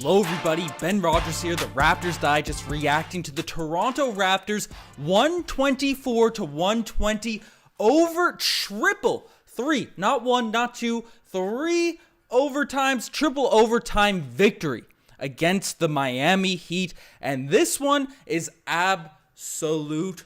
Hello everybody, Ben Rogers here, the Raptors Digest, reacting to the Toronto Raptors 124-120 over three, not one, not two, three overtimes, triple overtime victory against the Miami Heat. And this one is absolutely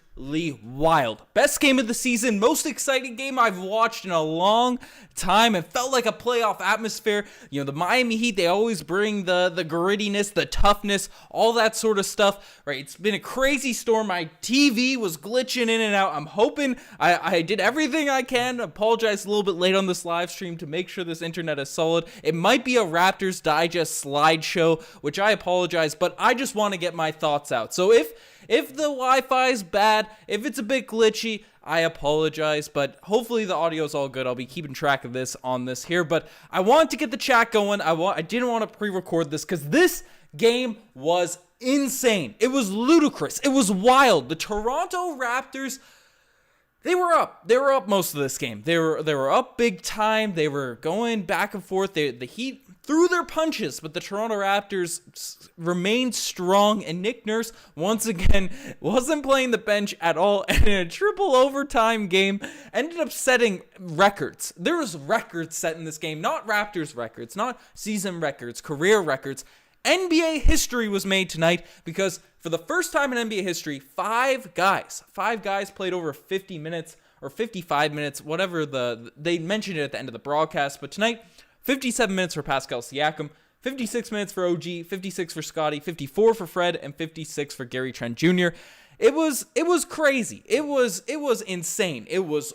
wild. Best game of the season, most exciting game I've watched in a long time. It felt like a playoff atmosphere. You know, the Miami Heat, they always bring the grittiness, the toughness, all that sort of stuff, right? It's been a crazy storm. My TV was glitching in and out. I'm hoping I did everything I can. Apologize a little bit late on this live stream to make sure this internet is solid. It might be a Raptors Digest slideshow, which I apologize, but I just want to get my thoughts out. So if the Wi-Fi is bad, if it's a bit glitchy, I apologize, but hopefully the audio is all good. I'll be keeping track of this on this here, but I wanted to get the chat going. I didn't want to pre-record this because this game was insane. It was ludicrous. It was wild. The Toronto Raptors, they were up. They were up most of this game. They were up big time. They were going back and forth. The Heat threw their punches, but the Toronto Raptors remained strong, and Nick Nurse, once again, wasn't playing the bench at all, and in a triple overtime game, ended up setting records. There was records set in this game, not Raptors records, not season records, career records. NBA history was made tonight because for the first time in NBA history, five guys played over 50 minutes or 55 minutes, whatever they mentioned it at the end of the broadcast, but tonight, 57 minutes for Pascal Siakam, 56 minutes for OG, 56 for Scottie, 54 for Fred, and 56 for Gary Trent Jr. It was crazy. It was insane. It was,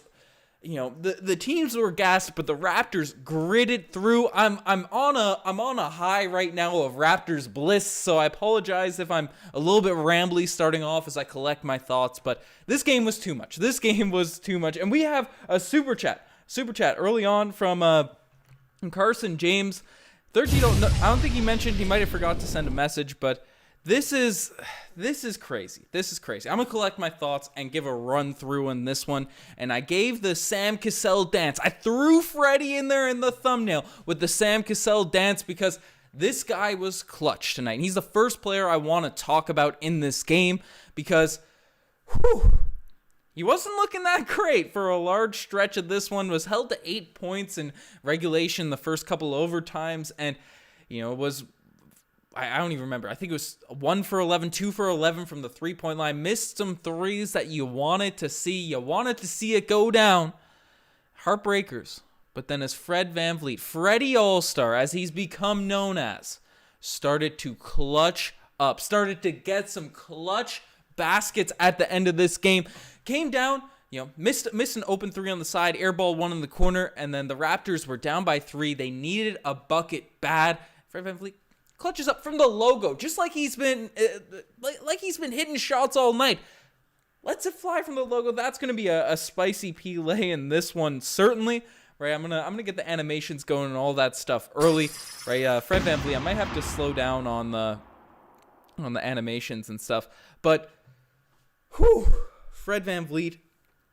you know, the teams were gassed, but the Raptors gritted through. I'm on a high right now of Raptors bliss, so I apologize if I'm a little bit rambly starting off as I collect my thoughts, but this game was too much. And we have a super chat early on from Carson James. 13, I don't think he mentioned, he might have forgot to send a message, but this is crazy. I'm going to collect my thoughts and give a run through on this one. And I gave the Sam Cassell dance. I threw Freddie in there in the thumbnail with the Sam Cassell dance because this guy was clutch tonight. And he's the first player I want to talk about in this game because, he wasn't looking that great for a large stretch of this one. Was held to 8 points in regulation the first couple overtimes. And, you know, it was, I don't even remember. I think it was 1 for 11, 2 for 11 from the three-point line. Missed some threes that you wanted to see. You wanted to see it go down. Heartbreakers. But then as Fred VanVleet, Freddie All-Star, as he's become known as, started to clutch up. Started to get some clutch baskets at the end of this game. Came down, you know, missed an open three on the side, airball one in the corner, and then the Raptors were down by 3. They needed a bucket bad. Fred VanVleet clutches up from the logo, just like he's been hitting shots all night. Lets it fly from the logo. That's gonna be a spicy play in this one, certainly. Right, I'm gonna get the animations going and all that stuff early. Right, Fred VanVleet, I might have to slow down on the animations and stuff, but Fred VanVleet,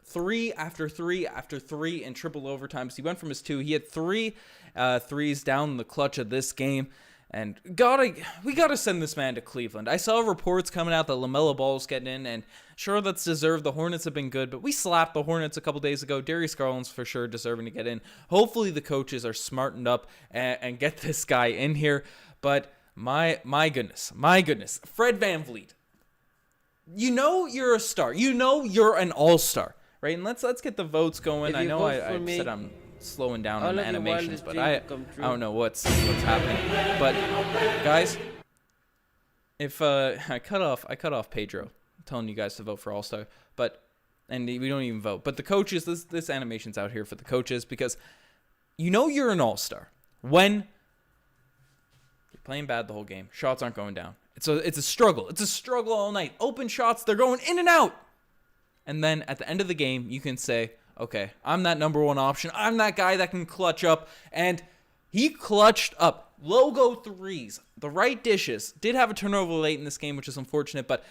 3 after 3 after 3 in triple overtimes. He went from his 2. He had 3 threes down in the clutch of this game. And we gotta send this man to Cleveland. I saw reports coming out that LaMelo Ball's getting in, and sure, that's deserved. The Hornets have been good, but we slapped the Hornets a couple days ago. Darius Garland's for sure deserving to get in. Hopefully the coaches are smartened up and get this guy in here. But my goodness, Fred VanVleet. You know you're a star. You know you're an all-star, right? And let's get the votes going. I know I said I'm slowing down on the animations, but I don't know what's happening. But guys, if I cut off Pedro, I'm telling you guys to vote for all-star, and we don't even vote. But the coaches, this animation's out here for the coaches because you know you're an all-star when you're playing bad the whole game. Shots aren't going down. It's a struggle. It's a struggle all night. Open shots, they're going in and out. And then at the end of the game, you can say, okay, I'm that number one option. I'm that guy that can clutch up. And he clutched up. Logo threes, the right dishes. Did have a turnover late in this game, which is unfortunate, but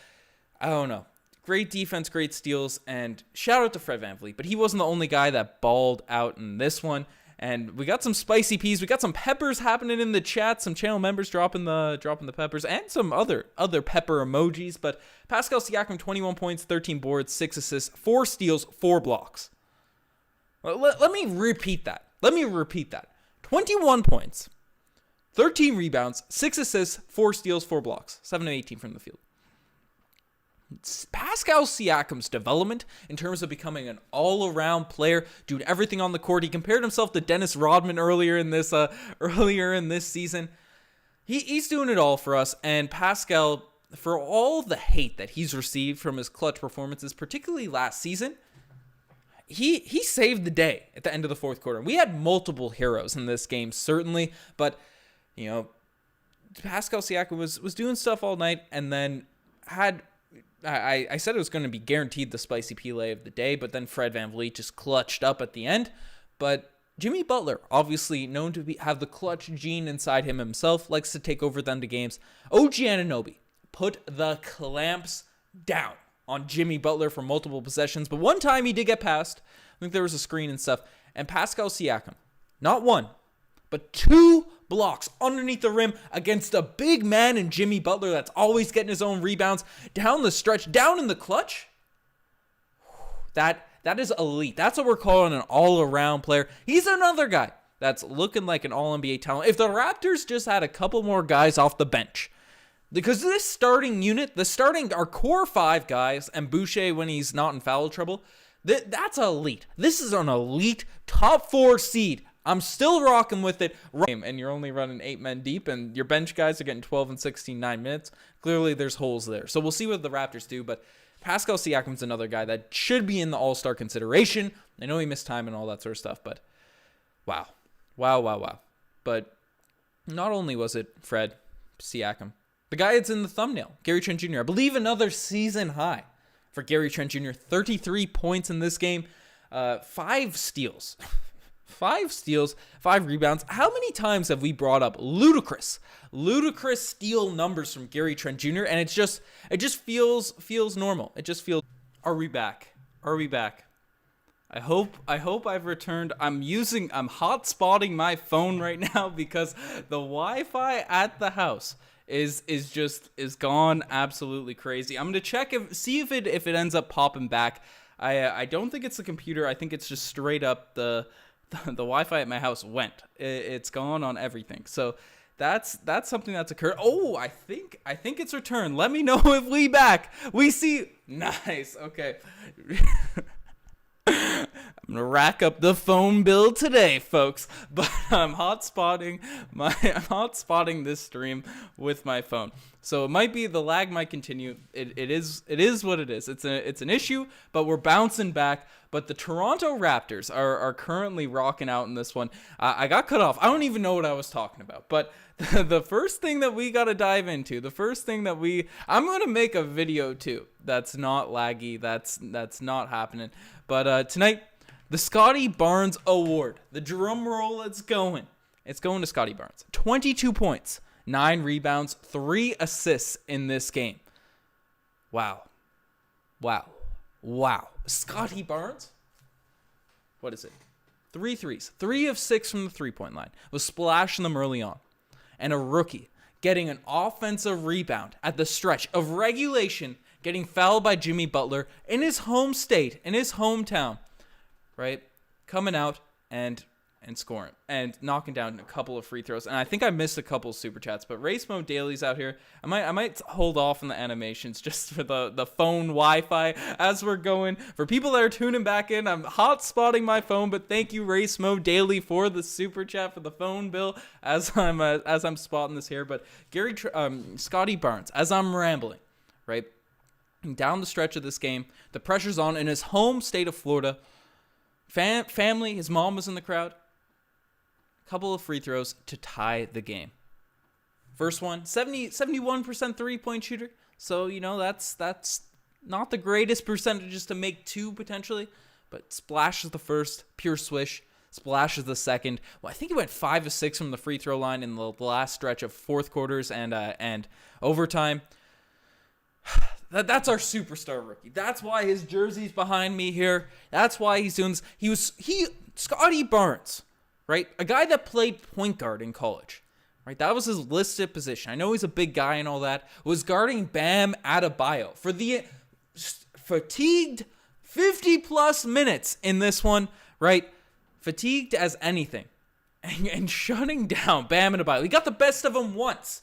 I don't know. Great defense, great steals, and shout out to Fred VanVleet. But he wasn't the only guy that balled out in this one. And we got some spicy peas. We got some peppers happening in the chat. Some channel members dropping the peppers and some other pepper emojis. But Pascal Siakam, 21 points, 13 boards, 6 assists, 4 steals, 4 blocks. Let me repeat that. 21 points, 13 rebounds, 6 assists, 4 steals, 4 blocks, 7 of 18 from the field. Pascal Siakam's development in terms of becoming an all-around player, doing everything on the court. He compared himself to Dennis Rodman earlier in this season. He's doing it all for us. And Pascal, for all the hate that he's received from his clutch performances, particularly last season, he saved the day at the end of the fourth quarter. We had multiple heroes in this game, certainly, but Pascal Siakam was doing stuff all night, and then had. I said it was going to be guaranteed the spicy Pele of the day, but then Fred VanVleet just clutched up at the end. But Jimmy Butler, obviously known to have the clutch gene inside him himself, likes to take over the end of games. OG Anunoby put the clamps down on Jimmy Butler for multiple possessions, but one time he did get past. I think there was a screen and stuff. And Pascal Siakam, not one, but 2 blocks underneath the rim against a big man in Jimmy Butler that's always getting his own rebounds down the stretch, down in the clutch. That is elite. That's what we're calling an all-around player. He's another guy that's looking like an all-NBA talent. If the Raptors just had a couple more guys off the bench, because this starting unit, our core 5 guys, and Boucher when he's not in foul trouble, that's elite. This is an elite top 4 seed. I'm still rocking with it. And you're only running 8 men deep, and your bench guys are getting 12 and 16, 9 minutes. Clearly, there's holes there. So we'll see what the Raptors do, but Pascal Siakam's another guy that should be in the all-star consideration. I know he missed time and all that sort of stuff, but wow. But not only was it Fred Siakam, the guy that's in the thumbnail, Gary Trent Jr., I believe another season high for Gary Trent Jr., 33 points in this game, 5 steals. 5 steals, 5 rebounds. How many times have we brought up ludicrous steal numbers from Gary Trent Jr. and it just feels normal. It just feels. Are we back? I hope I've returned. I'm hotspotting my phone right now because the Wi-Fi at the house is gone absolutely crazy. I'm gonna see if it ends up popping back. I don't think it's the computer. I think it's just straight up the Wi-Fi at my house went. It's gone on everything. So that's something that's occurred. Oh, I think it's returned. Let me know if we see. Nice. Okay. I'm gonna rack up the phone bill today, folks. But I'm hotspotting this stream with my phone. So it might be the lag might continue. It is what it is. It's an issue, but we're bouncing back. But the Toronto Raptors are currently rocking out in this one. I got cut off. I don't even know what I was talking about. But the first thing that we got to dive into, I'm going to make a video too. That's not laggy. That's not happening. But tonight, the Scottie Barnes Award. The drum roll, it's going. It's going to Scottie Barnes. 22 points, 9 rebounds, 3 assists in this game. Wow. Scottie Barnes? What is it? 3 threes. 3 of 6 from the three-point line. Was splashing them early on. And a rookie getting an offensive rebound at the stretch of regulation, getting fouled by Jimmy Butler in his home state, in his hometown, right? Coming out and scoring and knocking down a couple of free throws. And I think I missed a couple of super chats, but Race Mode Daily's out here. I might hold off on the animations just for the phone Wi-Fi as we're going. For people that are tuning back in, I'm hot spotting my phone, but thank you Race Mode Daily for the super chat for the phone bill as I'm spotting this here. But Scottie Barnes, as I'm rambling, right? Down the stretch of this game, the pressure's on in his home state of Florida. Family, his mom was in the crowd. Couple of free throws to tie the game. First one, 71% three-point shooter. So, that's not the greatest percentages to make 2 potentially, but splashes the first, pure swish, splashes the second. Well, I think he went 5 of 6 from the free throw line in the last stretch of fourth quarters and overtime. That's our superstar rookie. That's why his jersey's behind me here. That's why he's doing this. Scottie Barnes right? A guy that played point guard in college, right? That was his listed position. I know he's a big guy and all that. Was guarding Bam Adebayo for the fatigued 50-plus minutes in this one, right? Fatigued as anything. And shutting down Bam Adebayo. He got the best of him once.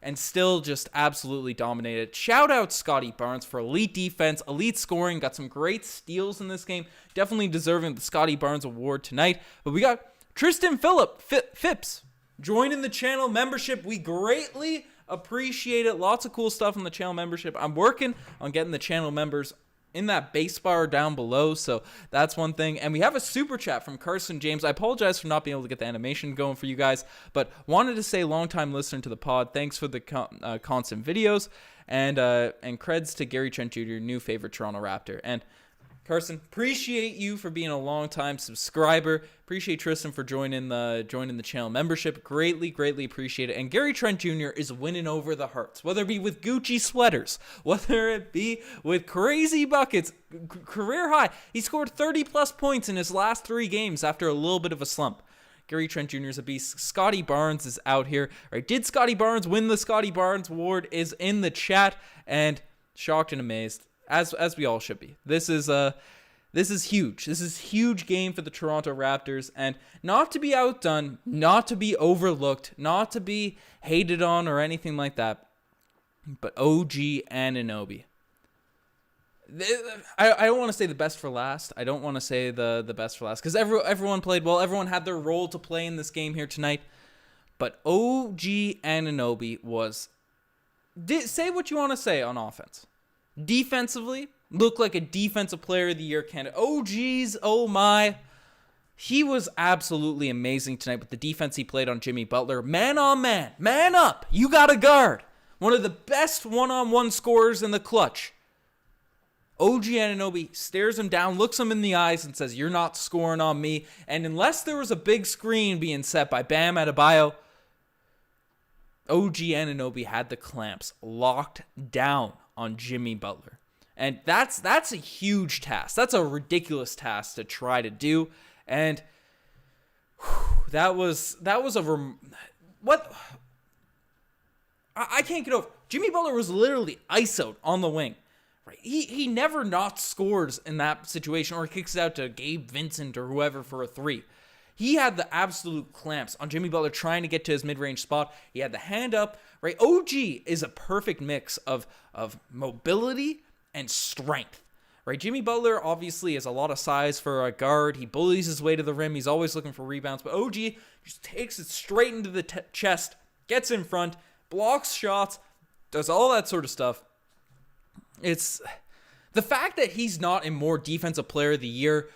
And still just absolutely dominated. Shout out Scottie Barnes for elite defense, elite scoring, got some great steals in this game. Definitely deserving the Scottie Barnes award tonight. But we got Tristan Phipps joining the channel membership. We greatly appreciate it. Lots of cool stuff on the channel membership. I'm working on getting the channel members in that base bar down below, so that's one thing. And we have a super chat from Carson James. I apologize for not being able to get the animation going for you guys, but wanted to say long-time listener to the pod. Thanks for the constant videos, and creds to Gary Trent Jr., new favorite Toronto Raptor. And Carson, appreciate you for being a long-time subscriber. Appreciate Tristan for joining the channel membership. Greatly appreciate it. And Gary Trent Jr. is winning over the hearts, whether it be with Gucci sweaters, whether it be with crazy buckets, career high. He scored 30-plus points in his last 3 games after a little bit of a slump. Gary Trent Jr. is a beast. Scottie Barnes is out here. Right? Did Scottie Barnes win the Scottie Barnes award? Is in the chat, and shocked and amazed. As we all should be. This is huge. This is huge game for the Toronto Raptors, and not to be outdone, not to be overlooked, not to be hated on or anything like that. But OG Anunoby. I don't want to say the best for last. I don't want to say the best for last because everyone played well. Everyone had their role to play in this game here tonight. But OG Anunoby say what you want to say on offense. Defensively, looked like a defensive player of the year candidate. Oh, geez. Oh, my. He was absolutely amazing tonight with the defense he played on Jimmy Butler. Man on man. Man up. You got to guard. One of the best one-on-one scorers in the clutch. OG Anunoby stares him down, looks him in the eyes, and says, "You're not scoring on me." And unless there was a big screen being set by Bam Adebayo, OG Anunoby had the clamps locked down on Jimmy Butler. And that's a huge task. That's a ridiculous task to try to do. And that was what I can't get over. Jimmy Butler was literally ISO'd on the wing. Right? He never not scores in that situation or kicks it out to Gabe Vincent or whoever for a 3. He had the absolute clamps on Jimmy Butler trying to get to his mid-range spot. He had the hand up, right? OG is a perfect mix of mobility and strength, right? Jimmy Butler obviously has a lot of size for a guard. He bullies his way to the rim. He's always looking for rebounds, but OG just takes it straight into the chest, gets in front, blocks shots, does all that sort of stuff. It's the fact that he's not in more defensive player of the year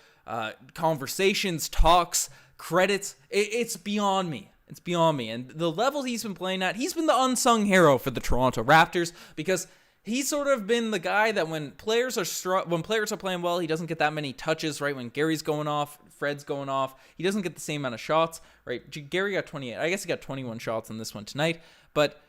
conversations, talks, credits, it's beyond me. It's beyond me. And the level he's been playing at, he's been the unsung hero for the Toronto Raptors because he's sort of been the guy that when players are playing well, he doesn't get that many touches, right? When Gary's going off, Fred's going off, he doesn't get the same amount of shots, right? Gary got 28. I guess he got 21 shots in this one tonight, but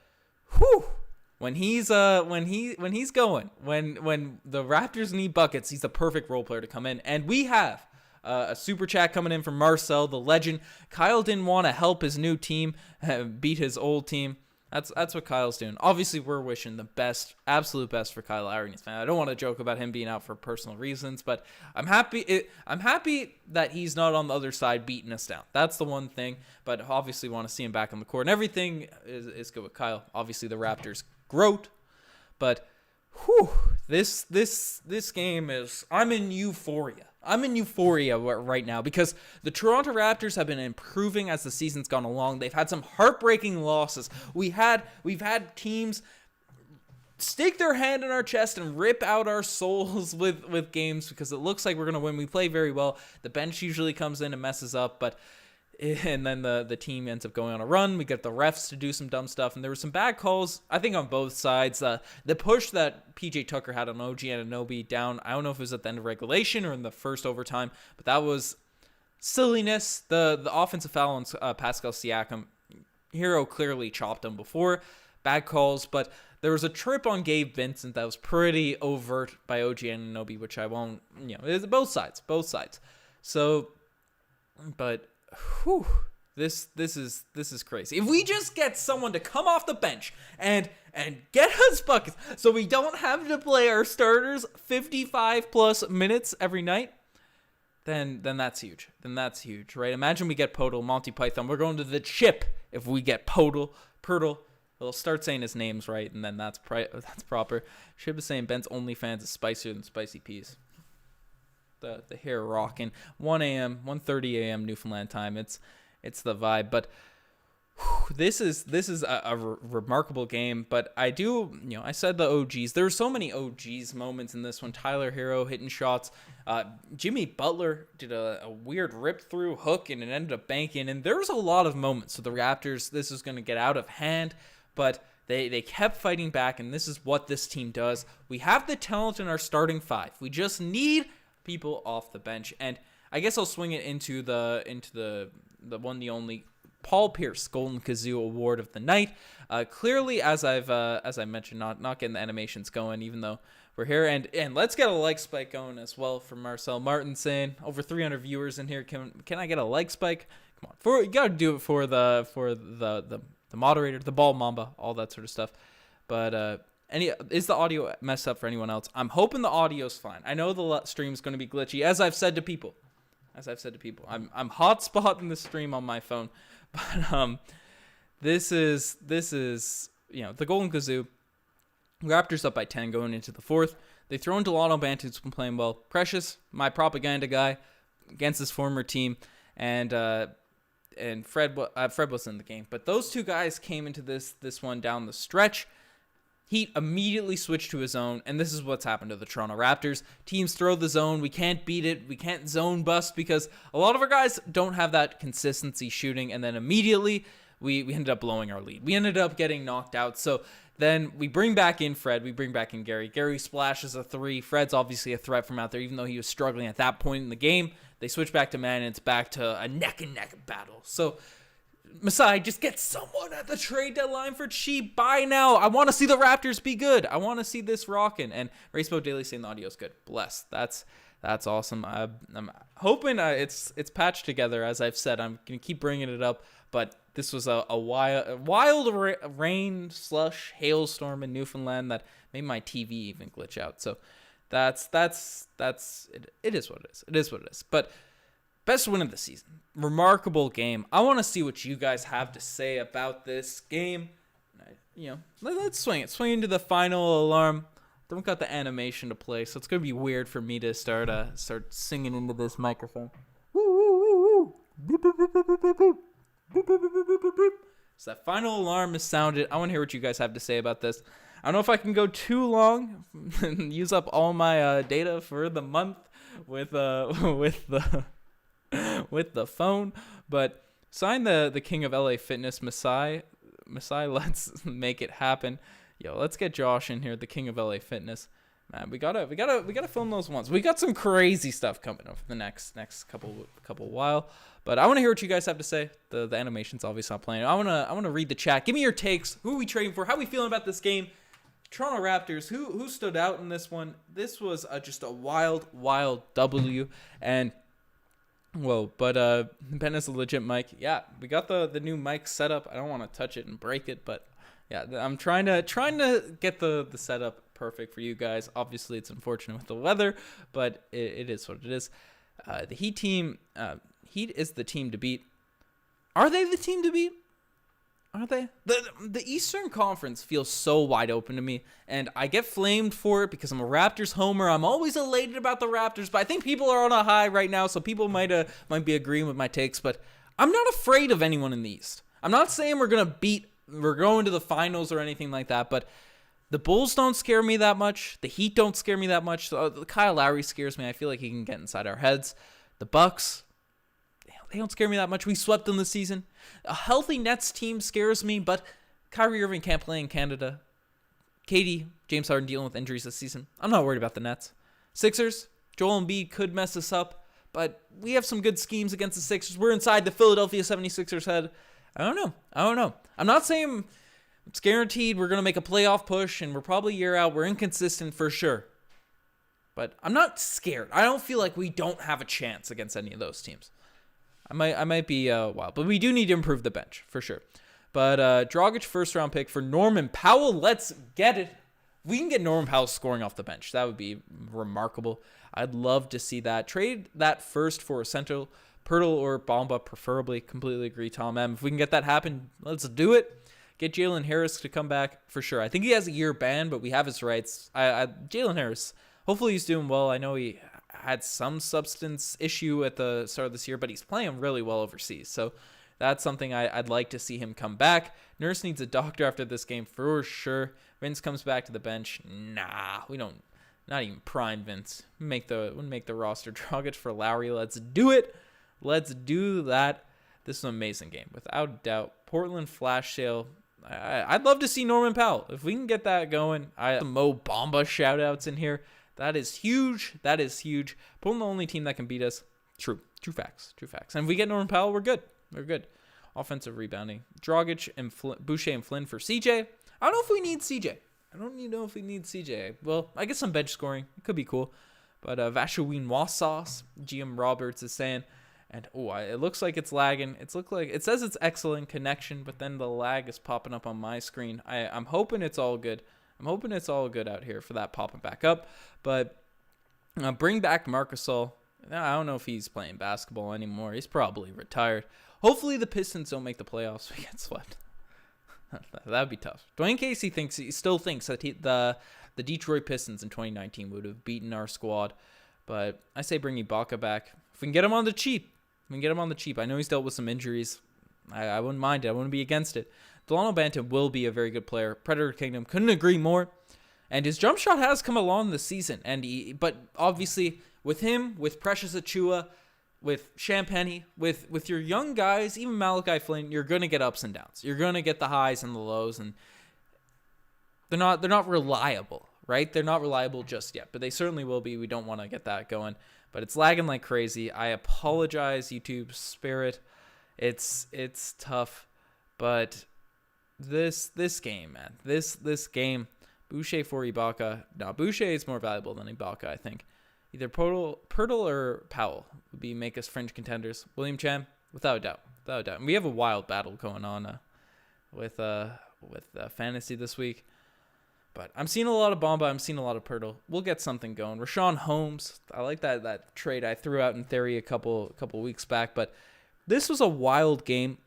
when he's going, when the Raptors need buckets, he's the perfect role player to come in. And we have a super chat coming in from Marcel, the legend. Kyle didn't want to help his new team beat his old team. That's what Kyle's doing. Obviously, we're wishing the best, absolute best for Kyle Lowry and his family. I don't want to joke about him being out for personal reasons, but I'm happy that he's not on the other side beating us down. That's the one thing. But obviously, want to see him back on the court, and everything is good with Kyle. Obviously, the Raptors growth, but this game is. I'm in euphoria. I'm in euphoria right now because the Toronto Raptors have been improving as the season's gone along. They've had some heartbreaking losses. We've had teams stick their hand in our chest and rip out our souls with games because it looks like we're going to win. We play very well. The bench usually comes in and messes up, and then the team ends up going on a run. We get the refs to do some dumb stuff, and there were some bad calls, I think, on both sides. The push that PJ Tucker had on OG Anunoby down, I don't know if it was at the end of regulation or in the first overtime, but that was silliness. The offensive foul on Pascal Siakam, Hero clearly chopped him before. Bad calls, but there was a trip on Gabe Vincent that was pretty overt by OG Anunoby, which I won't, it's both sides. So But whew, this is crazy. If we just get someone to come off the bench and get us buckets, so we don't have to play our starters 55 plus minutes every night, then that's huge. Then that's huge, right? Imagine we get Podol, Monty Python. We're going to the chip if we get Podol, Pirtle. We'll start saying his names right, and then that's proper. Shib is saying Ben's OnlyFans is spicier than spicy peas. The hair rocking. 1 a.m., 1:30 a.m. Newfoundland time. It's the vibe, but this is a remarkable game. But I do, I said the OGs. There were so many OGs moments in this one. Tyler Hero hitting shots. Jimmy Butler did a weird rip through hook and it ended up banking. And there was a lot of moments. So the Raptors, this is going to get out of hand, but they kept fighting back. And this is what this team does. We have the talent in our starting five. We just need people off the bench. And I guess I'll swing it into the one, the only Paul Pierce Golden Kazoo Award of the night. Clearly, as I mentioned, not getting the animations going, even though we're here. And let's get a like spike going as well from Marcel Martin saying over 300 viewers in here. Can I get a like spike? Come on, you gotta do it for the moderator, the ball mamba, all that sort of stuff. But is the audio messed up for anyone else? I'm hoping the audio's fine. I know the stream's going to be glitchy, as I've said to people. I'm hotspotting the stream on my phone, but this is the Golden Kazoo. Raptors up by 10 going into the fourth. They throw in Delano Bant, who's been playing well. Precious, my propaganda guy, against his former team, and Fred wasn't in the game, but those two guys came into this one down the stretch. Heat immediately switched to his zone, and this is what's happened to the Toronto Raptors. Teams throw the zone. We can't beat it. We can't zone bust because a lot of our guys don't have that consistency shooting, and then immediately we ended up blowing our lead. We ended up getting knocked out. So then we bring back in Fred. We bring back in Gary. Gary splashes a three. Fred's obviously a threat from out there, even though he was struggling at that point in the game. They switch back to man, and it's back to a neck-and-neck battle. So Masai, just get someone at the trade deadline for cheap. Buy now. I want to see the Raptors be good. I want to see this rocking. And Raceboat Daily saying the audio's good. Bless. That's awesome. I'm hoping it's patched together. As I've said, I'm gonna keep bringing it up. But this was a wild rain slush hailstorm in Newfoundland that made my TV even glitch out. So that's it. It is what it is. It is what it is. But best win of the season. Remarkable game. I want to see what you guys have to say about this game. Let's swing it. Swing into the final alarm. Don't got the animation to play, so it's going to be weird for me to start singing into this microphone. Woo, woo, woo, woo. Boop, boop, boop, boop, boop, boop. Boop, boop, boop, boop, boop, boop. So that final alarm is sounded. I want to hear what you guys have to say about this. I don't know if I can go too long and use up all my data for the month with the phone, but sign the king of LA Fitness, Masai. Let's make it happen. Let's get Josh in here, the king of LA Fitness. Man, we gotta film those ones. We got some crazy stuff coming up for the next couple while. But I want to hear what you guys have to say. The animation's obviously not playing. I wanna read the chat. Give me your takes. Who are we trading for? How are we feeling about this game? Toronto Raptors. Who stood out in this one? This was just a wild W. And whoa, but Ben is a legit mic. Yeah, we got the new mic set up. I don't want to touch it and break it, but yeah, I'm trying to get the setup perfect for you guys. Obviously, it's unfortunate with the weather, but it is what it is. The Heat team, Heat is the team to beat. Are they the team to beat? Are they? The Eastern Conference feels so wide open to me, and I get flamed for it because I'm a Raptors homer. I'm always elated about the Raptors, but I think people are on a high right now, so people might be agreeing with my takes, but I'm not afraid of anyone in the East. I'm not saying we're going to the finals or anything like that, but the Bulls don't scare me that much. The Heat don't scare me that much. Kyle Lowry scares me. I feel like he can get inside our heads. The Bucks, they don't scare me that much. We swept them this season. A healthy Nets team scares me, but Kyrie Irving can't play in Canada. KD, James Harden dealing with injuries this season. I'm not worried about the Nets. Sixers, Joel Embiid could mess us up, but we have some good schemes against the Sixers. We're inside the Philadelphia 76ers head. I don't know. I'm not saying it's guaranteed we're going to make a playoff push, and we're probably a year out. We're inconsistent for sure. But I'm not scared. I don't feel like we don't have a chance against any of those teams. I might be wild, but we do need to improve the bench for sure. But Dragic first round pick for Norman Powell. Let's get it. We can get Norman Powell scoring off the bench. That would be remarkable. I'd love to see that. Trade that first for Essential, Pirtle or Bamba preferably. Completely agree, Tom M. If we can get that happen, let's do it. Get Jalen Harris to come back for sure. I think he has a year ban, but we have his rights. Jalen Harris, hopefully he's doing well. I know he had some substance issue at the start of this year, but he's playing really well overseas. So that's something I'd like to see him come back. Nurse needs a doctor after this game for sure. Vince comes back to the bench. Nah, we don't. Not even prime Vince. Make the roster. Dragic for Lowry. Let's do it. Let's do that. This is an amazing game, without a doubt. Portland flash sale. I'd love to see Norman Powell. If we can get that going. Some Mo Bamba shout-outs in here. That is huge. That is huge. Portland the only team that can beat us. True facts. And if we get Norman Powell, we're good. We're good. Offensive rebounding. Dragic and Boucher and Flynn for CJ. I don't know if we need CJ. Well, I guess some bench scoring. It could be cool. But Vashaween Wassauce, GM Roberts is saying. And it looks like it's lagging. It says it's excellent connection, but then the lag is popping up on my screen. I'm hoping it's all good. I'm hoping it's all good out here for that popping back up. But bring back Marc Gasol. I don't know if he's playing basketball anymore. He's probably retired. Hopefully the Pistons don't make the playoffs. We get swept. That'd be tough. Dwayne Casey still thinks that the Detroit Pistons in 2019 would have beaten our squad. But I say bring Ibaka back. If we can get him on the cheap. I know he's dealt with some injuries. I wouldn't mind it. I wouldn't be against it. Delano Banton will be a very good player. Predator Kingdom, couldn't agree more. And his jump shot has come along this season. But obviously, with him, with Precious Achiuwa, with Champagny, with your young guys, even Malachi Flynn, you're going to get ups and downs. You're going to get the highs and the lows. And they're not reliable, right? They're not reliable just yet. But they certainly will be. We don't want to get that going. But it's lagging like crazy. I apologize, YouTube. Spare it. It's tough. But this game, man. This game, Boucher for Ibaka. No, Boucher is more valuable than Ibaka, I think. Either Pirtle or Powell would make us fringe contenders. William Chan, without a doubt. And we have a wild battle going on with fantasy this week. But I'm seeing a lot of Bamba. I'm seeing a lot of Pirtle. We'll get something going. Rashawn Holmes. I like that trade I threw out in theory a couple weeks back. But this was a wild game.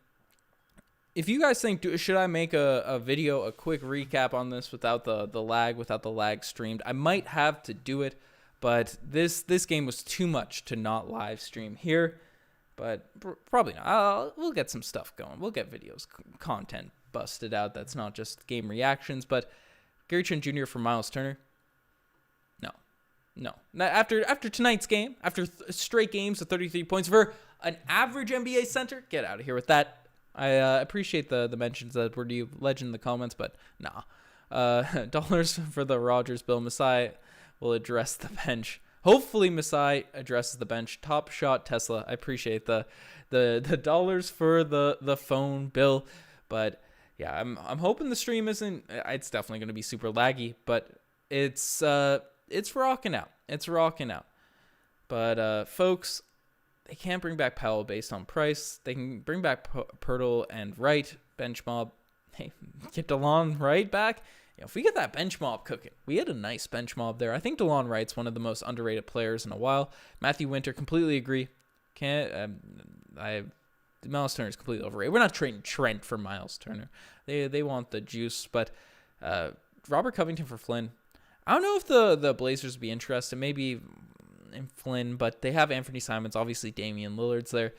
If you guys think, should I make a video, a quick recap on this without the lag streamed, I might have to do it. But this game was too much to not live stream here. But probably not. We'll get some stuff going. We'll get videos, content busted out. That's not just game reactions. But Gary Trent Jr. for Miles Turner? No. After tonight's game, after straight games of 33 points for an average NBA center, get out of here with that. I appreciate the mentions that were due, legend in the comments, but nah. Dollars for the Rogers bill. Masai will address the bench. Hopefully Masai addresses the bench. Top shot Tesla. I appreciate the dollars for the phone bill, but yeah, I'm hoping the stream isn't. It's definitely going to be super laggy, but it's rocking out. But folks, they can't bring back Powell based on price. They can bring back Pirtle and Wright bench mob. Hey, get DeLon Wright back. If we get that bench mob cooking, we had a nice bench mob there. I think DeLon Wright's one of the most underrated players in a while. Matthew Winter, completely agree. Miles Turner is completely overrated. We're not trading Trent for Miles Turner. They want the juice, but Robert Covington for Flynn. I don't know if the Blazers would be interested. Maybe in Flynn, but they have Anthony Simons. Obviously, Damian Lillard's there.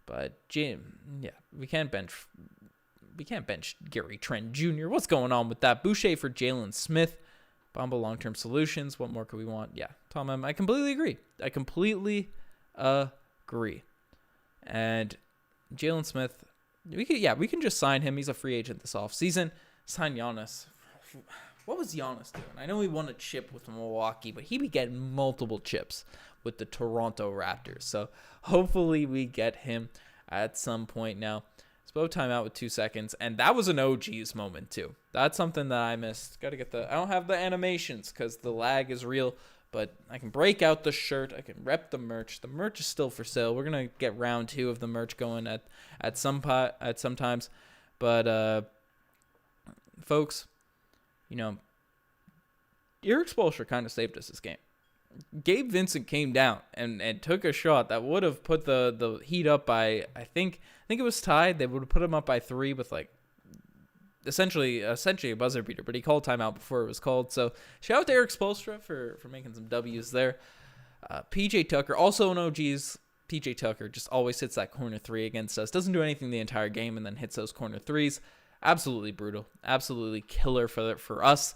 But we can't bench Gary Trent Jr. What's going on with that? Boucher for Jalen Smith. Bamba long-term solutions. What more could we want? Yeah, Tom M. I completely agree. And Jalen Smith, we can just sign him. He's a free agent this offseason. Sign Giannis. What was Giannis doing? I know he won a chip with Milwaukee, but he be getting multiple chips with the Toronto Raptors. So hopefully we get him at some point now. Spo timeout with 2 seconds, and that was an OG's moment too. That's something that I missed. I don't have the animations because the lag is real, but I can break out the shirt. I can rep the merch. The merch is still for sale. We're gonna get round 2 of the merch going at some times, but folks, Erik Spoelstra kind of saved us this game. Gabe Vincent came down and took a shot that would have put the Heat up by, I think it was tied. They would have put him up by 3 with essentially a buzzer beater, but he called timeout before it was called. So shout out to Erik Spoelstra for making some W's there. PJ Tucker, also an OG's. PJ Tucker just always hits that corner 3 against us. Doesn't do anything the entire game and then hits those corner 3s. Absolutely brutal. Absolutely killer for us.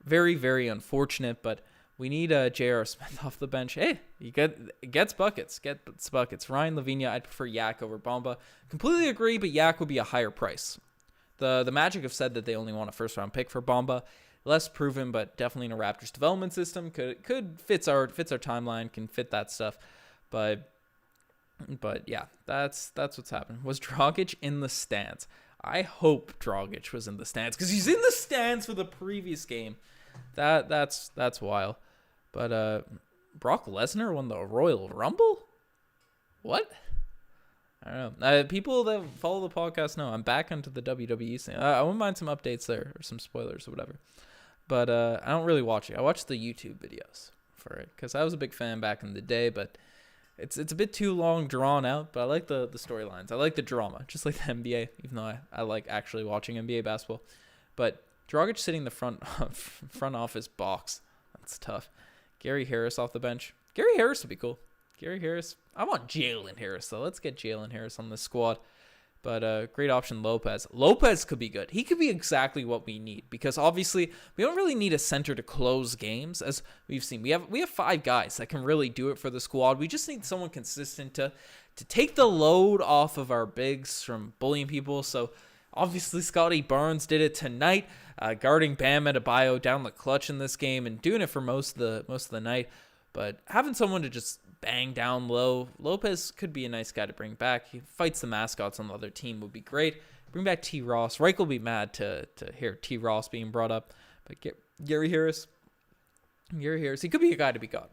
Very, very unfortunate, but we need J.R. Smith off the bench. Hey, he gets buckets. Ryan Lavinia, I'd prefer Yak over Bamba. Completely agree, but Yak would be a higher price. The Magic have said that they only want a first-round pick for Bamba. Less proven, but definitely in a Raptors development system. Could fits our timeline, can fit that stuff. But yeah, that's what's happened. Was Dragic in the stands? I hope Dragic was in the stands because he's in the stands for the previous game. That's wild. But Brock Lesnar won the Royal Rumble? What? I don't know. People that follow the podcast know I'm back onto the WWE scene. I wouldn't mind some updates there or some spoilers or whatever. But I don't really watch it. I watch the YouTube videos for it because I was a big fan back in the day, but it's a bit too long, drawn out. But I like the storylines. I like the drama, just like the NBA, even though I like actually watching NBA basketball. But Dragic sitting in the front office box. That's tough. Gary Harris off the bench. Gary Harris would be cool. Gary Harris. I want Jalen Harris, though. Let's get Jalen Harris on the squad. But great option, Lopez. Lopez could be good. He could be exactly what we need because obviously we don't really need a center to close games, as we've seen. We have 5 guys that can really do it for the squad. We just need someone consistent to take the load off of our bigs from bullying people. So obviously Scottie Barnes did it tonight, guarding Bam Adebayo down the clutch in this game and doing it for most of the night. But having someone to just bang down low, Lopez could be a nice guy to bring back. He fights the mascots on the other team, would be great. Bring back T. Ross. Reich will be mad to hear T. Ross being brought up. But Gary Harris, he could be a guy to be got.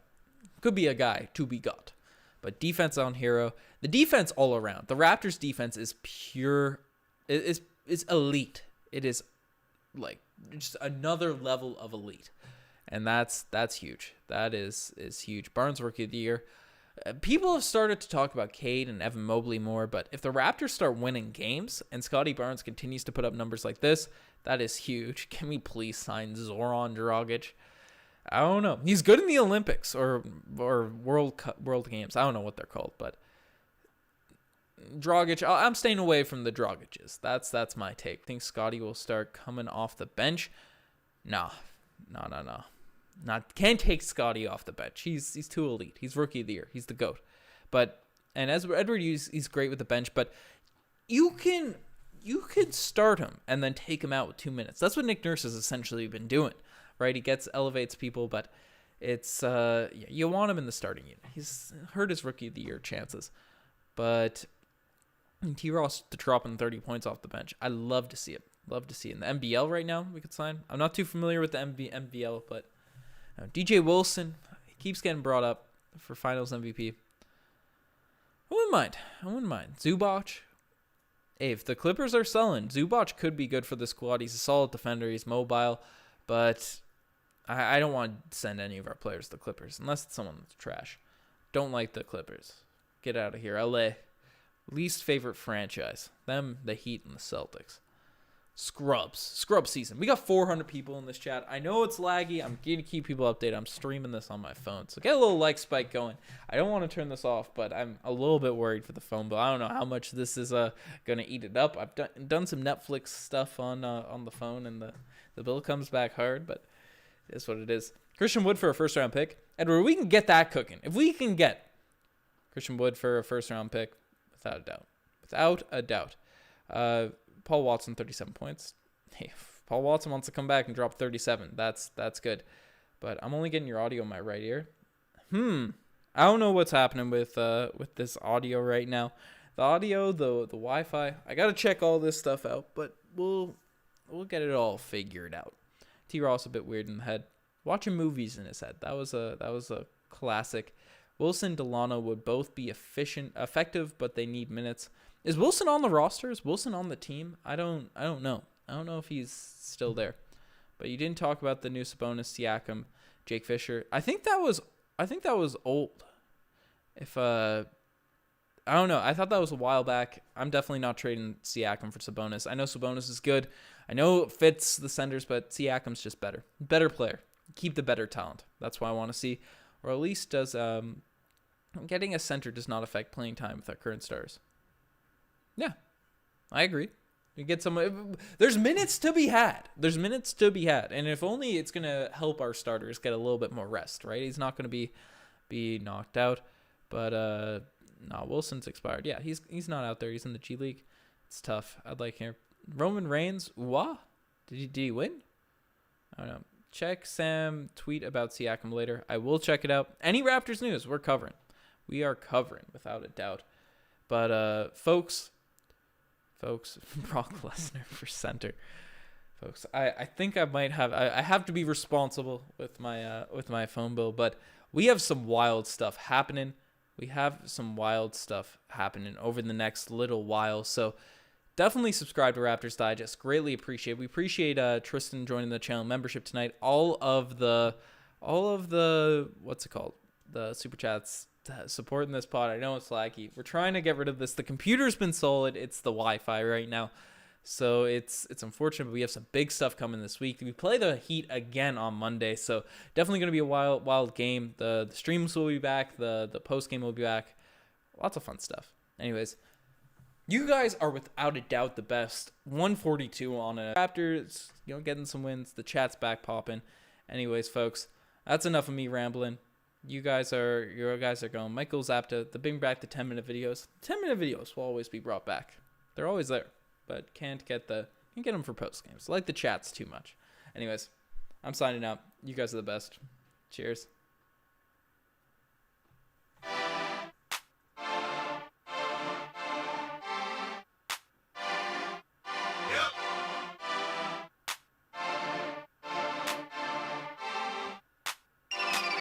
Could be a guy to be got. But defense on hero. The defense all around. The Raptors defense is pure. Is elite. It is like just another level of elite. And that's huge. That is huge. Barnes Rookie of the Year. People have started to talk about Cade and Evan Mobley more, but if the Raptors start winning games and Scottie Barnes continues to put up numbers like this, that is huge. Can we please sign Zoran Dragic? I don't know. He's good in the Olympics or World Games. I don't know what they're called, but Dragic, I'm staying away from the Dragic's. That's my take. Think Scottie will start coming off the bench? No. Can't take Scottie off the bench. He's too elite. He's Rookie of the Year. He's the GOAT. And as Edward he's great with the bench, but you can start him and then take him out with 2 minutes. That's what Nick Nurse has essentially been doing, right? He elevates people, but it's you want him in the starting unit. He's hurt his Rookie of the Year chances, but T. Ross to drop in 30 points off the bench. I love to see it. Love to see it. In the NBL right now, we could sign. I'm not too familiar with the NBL, but DJ Wilson, he keeps getting brought up for Finals MVP. I wouldn't mind. Zubac. Hey, if the Clippers are selling, Zubac could be good for the squad. He's a solid defender. He's mobile, but I don't want to send any of our players to the Clippers unless it's someone that's trash. Don't like the Clippers. Get out of here. LA. Least favorite franchise. Them, the Heat, and the Celtics. Scrub season. We got 400 people in this chat. I know it's laggy. I'm going to keep people updated. I'm streaming this on my phone, so get a little like spike going. I don't want to turn this off, but I'm a little bit worried for the phone bill. I don't know how much this is going to eat it up. I've done some Netflix stuff on the phone, and the bill comes back hard, but it is what it is. Christian Wood for a first-round pick. Edward, we can get that cooking. If we can get Christian Wood for a first-round pick, without a doubt. Paul Watson, 37 points. Hey, if Paul Watson wants to come back and drop 37, that's good. But I'm only getting your audio in my right ear. I don't know what's happening with this audio right now. The audio, the Wi-Fi. I gotta check all this stuff out, but we'll get it all figured out. T. Ross a bit weird in the head. watching movies in his head. That was a classic. Wilson, Delano would both be effective, but they need minutes. Is Wilson on the roster? Is Wilson on the team? I don't know. I don't know if he's still there. But you didn't talk about the new Sabonis, Siakam, Jake Fisher. I think that was old. If I don't know. I thought that was a while back. I'm definitely not trading Siakam for Sabonis. I know Sabonis is good. I know it fits the centers, but Siakam's just better. Better player. Keep the better talent. That's what I want to see. Or at least does getting a center does not affect playing time with our current stars. Yeah, I agree. You get some. There's minutes to be had. And if only it's gonna help our starters get a little bit more rest, right? He's not gonna be knocked out. But no, Wilson's expired. Yeah, he's not out there. He's in the G League. It's tough. I'd like him. Roman Reigns. What? Did he win? I don't know. Check Sam tweet about Siakam later. I will check it out. Any Raptors news, we're covering. We are covering without a doubt. But folks, Brock Lesnar for center. Folks, I think I might have. I have to be responsible with my phone bill, but we have some wild stuff happening. Over the next little while. So definitely subscribe to Raptors Digest. Greatly appreciate. We appreciate Tristan joining the channel membership tonight. All of the what's it called? The super chats supporting this pod. I know it's laggy. We're trying to get rid of this. The computer's been solid. It's the Wi-Fi right now. So it's unfortunate, but we have some big stuff coming this week. We play the Heat again on Monday, so definitely going to be a wild game. The streams will be back. The post game will be back. Lots of fun stuff. Anyways, you guys are without a doubt the best. 142 on it. Raptors, getting some wins. The chat's back popping. Anyways, folks, that's enough of me rambling. You guys are going. Michael Zapta, bring back the 10-minute videos. 10-minute videos will always be brought back. They're always there, but can't get them for post games. Like the chats too much. Anyways, I'm signing out. You guys are the best. Cheers.